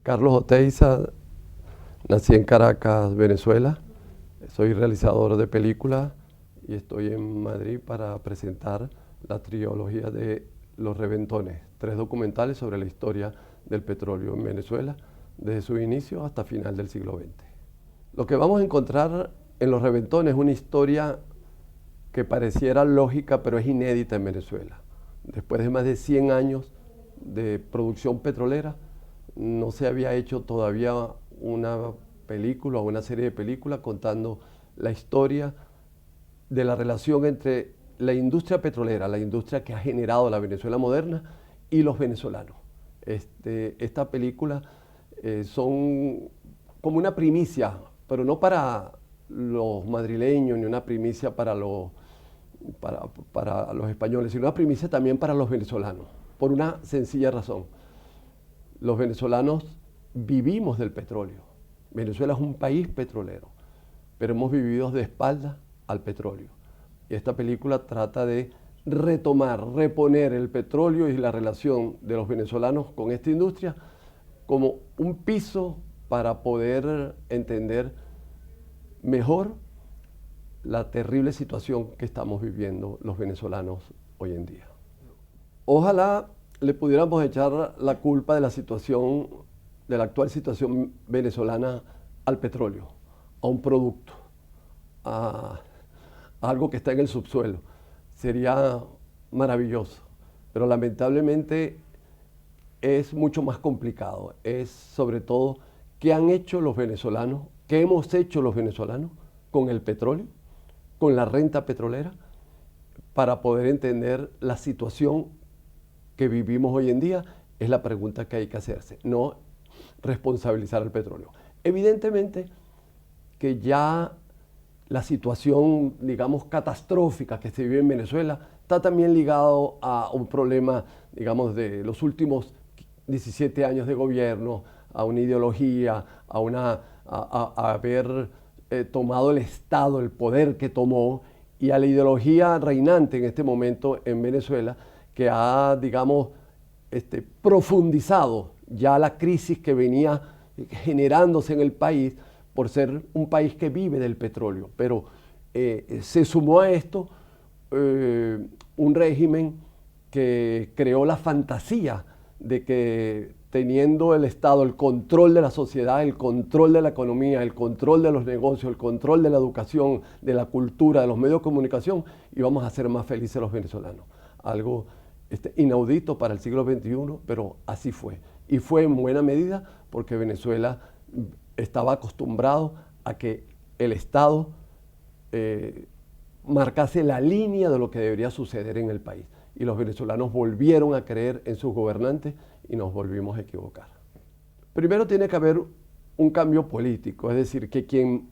Carlos Oteiza, nací en Caracas, Venezuela. Soy realizador de películas y estoy en Madrid para presentar la trilogía de Los Reventones, 3 documentales sobre la historia del petróleo en Venezuela, desde su inicio hasta final del siglo XX. Lo que vamos a encontrar en Los Reventones es una historia que pareciera lógica, pero es inédita en Venezuela. Después de más de 100 años de producción petrolera, no se había hecho todavía una película o una serie de películas contando la historia de la relación entre la industria petrolera, la industria que ha generado la Venezuela moderna, y los venezolanos. Esta película son como una primicia, pero no para los madrileños ni una primicia para los españoles, sino una primicia también para los venezolanos, por una sencilla razón. Los venezolanos vivimos del petróleo. Venezuela es un país petrolero, pero hemos vivido de espaldas al petróleo. Y esta película trata de retomar, reponer el petróleo y la relación de los venezolanos con esta industria como un piso para poder entender mejor la terrible situación que estamos viviendo los venezolanos hoy en día. Ojalá le pudiéramos echar la culpa de la situación, de la actual situación venezolana al petróleo, a un producto, a algo que está en el subsuelo. Sería maravilloso, pero lamentablemente es mucho más complicado. Es sobre todo qué han hecho los venezolanos, qué hemos hecho los venezolanos con el petróleo, con la renta petrolera, para poder entender la situación que vivimos hoy en día. Es la pregunta que hay que hacerse, no responsabilizar al petróleo. Evidentemente que ya la situación, digamos, catastrófica que se vive en Venezuela está también ligado a un problema, digamos, de los últimos 17 años de gobierno, a una ideología, a haber tomado el Estado, el poder que tomó, y a la ideología reinante en este momento en Venezuela, que ha, digamos, profundizado ya la crisis que venía generándose en el país por ser un país que vive del petróleo. Pero se sumó a esto un régimen que creó la fantasía de que teniendo el Estado el control de la sociedad, el control de la economía, el control de los negocios, el control de la educación, de la cultura, de los medios de comunicación, íbamos a ser más felices los venezolanos. Algo inaudito para el siglo XXI, pero así fue. Y fue en buena medida porque Venezuela estaba acostumbrado a que el Estado marcase la línea de lo que debería suceder en el país. Y los venezolanos volvieron a creer en sus gobernantes y nos volvimos a equivocar. Primero tiene que haber un cambio político, es decir, que quien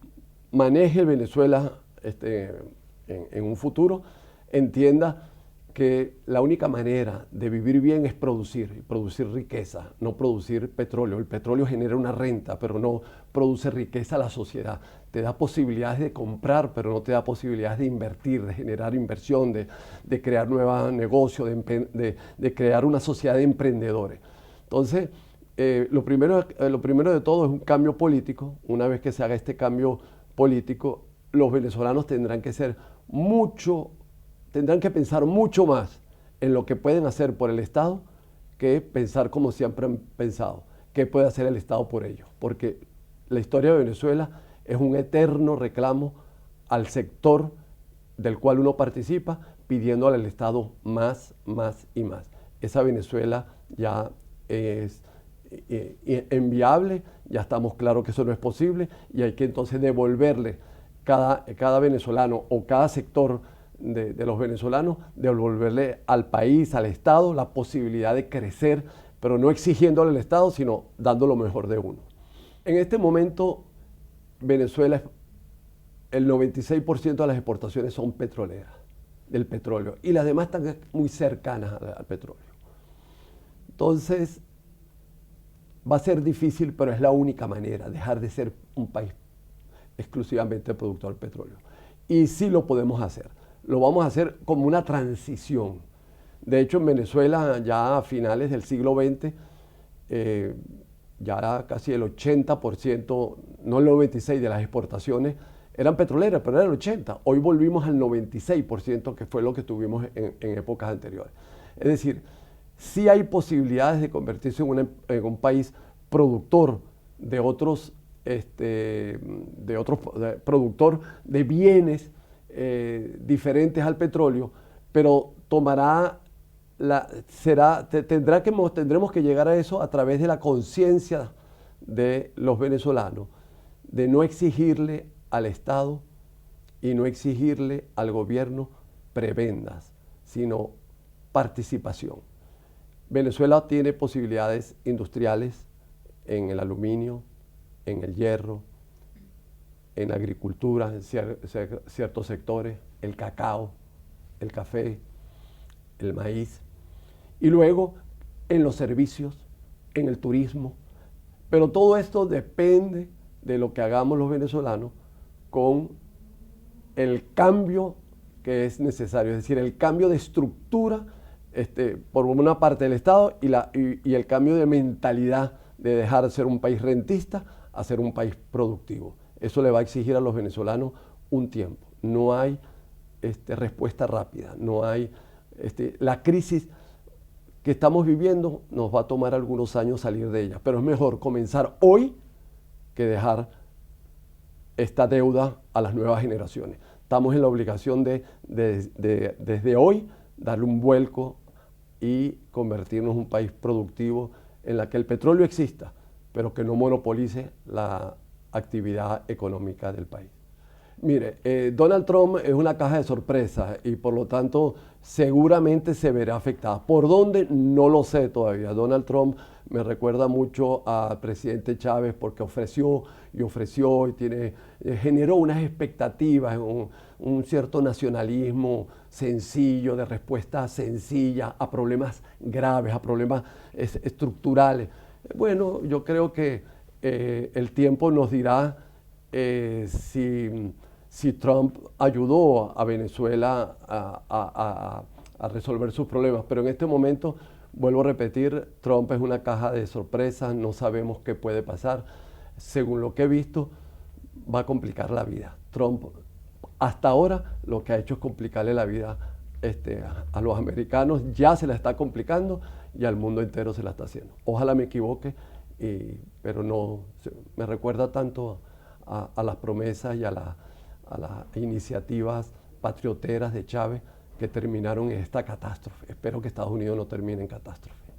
maneje Venezuela en un futuro entienda que la única manera de vivir bien es producir riqueza, no producir petróleo. El petróleo genera una renta, pero no produce riqueza a la sociedad. Te da posibilidades de comprar, pero no te da posibilidades de invertir, de generar inversión, de crear nuevos negocios, de crear una sociedad de emprendedores. Entonces, lo primero de todo es un cambio político. Una vez que se haga este cambio político, los venezolanos tendrán que pensar mucho más en lo que pueden hacer por el Estado que pensar como siempre han pensado, qué puede hacer el Estado por ellos. Porque la historia de Venezuela es un eterno reclamo al sector del cual uno participa, pidiendo al Estado más, más y más. Esa Venezuela ya es inviable, ya estamos claros que eso no es posible, y hay que entonces devolverle cada venezolano o cada sector de los venezolanos, devolverle al país, al Estado, la posibilidad de crecer, pero no exigiéndole al Estado, sino dando lo mejor de uno. En este momento, Venezuela, el 96% de las exportaciones son petroleras, del petróleo, y las demás están muy cercanas al petróleo. Entonces, va a ser difícil, pero es la única manera, dejar de ser un país exclusivamente productor del petróleo. Y sí lo podemos hacer. Lo vamos a hacer como una transición. De hecho, en Venezuela, ya a finales del siglo XX, ya casi el 80%, no el 96% de las exportaciones eran petroleras, pero era el 80%. Hoy volvimos al 96%, que fue lo que tuvimos en épocas anteriores. Es decir, sí hay posibilidades de convertirse en un país productor de otros, productor de bienes diferentes al petróleo, pero tendremos que llegar a eso a través de la conciencia de los venezolanos, de no exigirle al Estado y no exigirle al gobierno prebendas, sino participación. Venezuela tiene posibilidades industriales en el aluminio, en el hierro, en la agricultura, en ciertos sectores, el cacao, el café, el maíz, y luego en los servicios, en el turismo. Pero todo esto depende de lo que hagamos los venezolanos con el cambio que es necesario, es decir, el cambio de estructura por una parte del Estado y el cambio de mentalidad de dejar de ser un país rentista a ser un país productivo. Eso le va a exigir a los venezolanos un tiempo. No hay respuesta rápida, no hay la crisis que estamos viviendo nos va a tomar algunos años salir de ella, pero es mejor comenzar hoy que dejar esta deuda a las nuevas generaciones. Estamos en la obligación desde hoy darle un vuelco y convertirnos en un país productivo en la que el petróleo exista, pero que no monopolice la actividad económica del país. Mire, Donald Trump es una caja de sorpresas y por lo tanto seguramente se verá afectada. ¿Por dónde? No lo sé todavía. Donald Trump me recuerda mucho al presidente Chávez porque ofreció y generó unas expectativas, un cierto nacionalismo sencillo, de respuesta sencilla a problemas graves, a problemas estructurales. Bueno, yo creo que el tiempo nos dirá si Trump ayudó a Venezuela a resolver sus problemas, pero en este momento, vuelvo a repetir, Trump es una caja de sorpresas, no sabemos qué puede pasar. Según lo que he visto, va a complicar la vida. Trump, hasta ahora, lo que ha hecho es complicarle la vida a los americanos, ya se la está complicando y al mundo entero se la está haciendo. Ojalá me equivoque, pero no, me recuerda tanto a las promesas y a las iniciativas patrioteras de Chávez que terminaron en esta catástrofe. Espero que Estados Unidos no termine en catástrofe.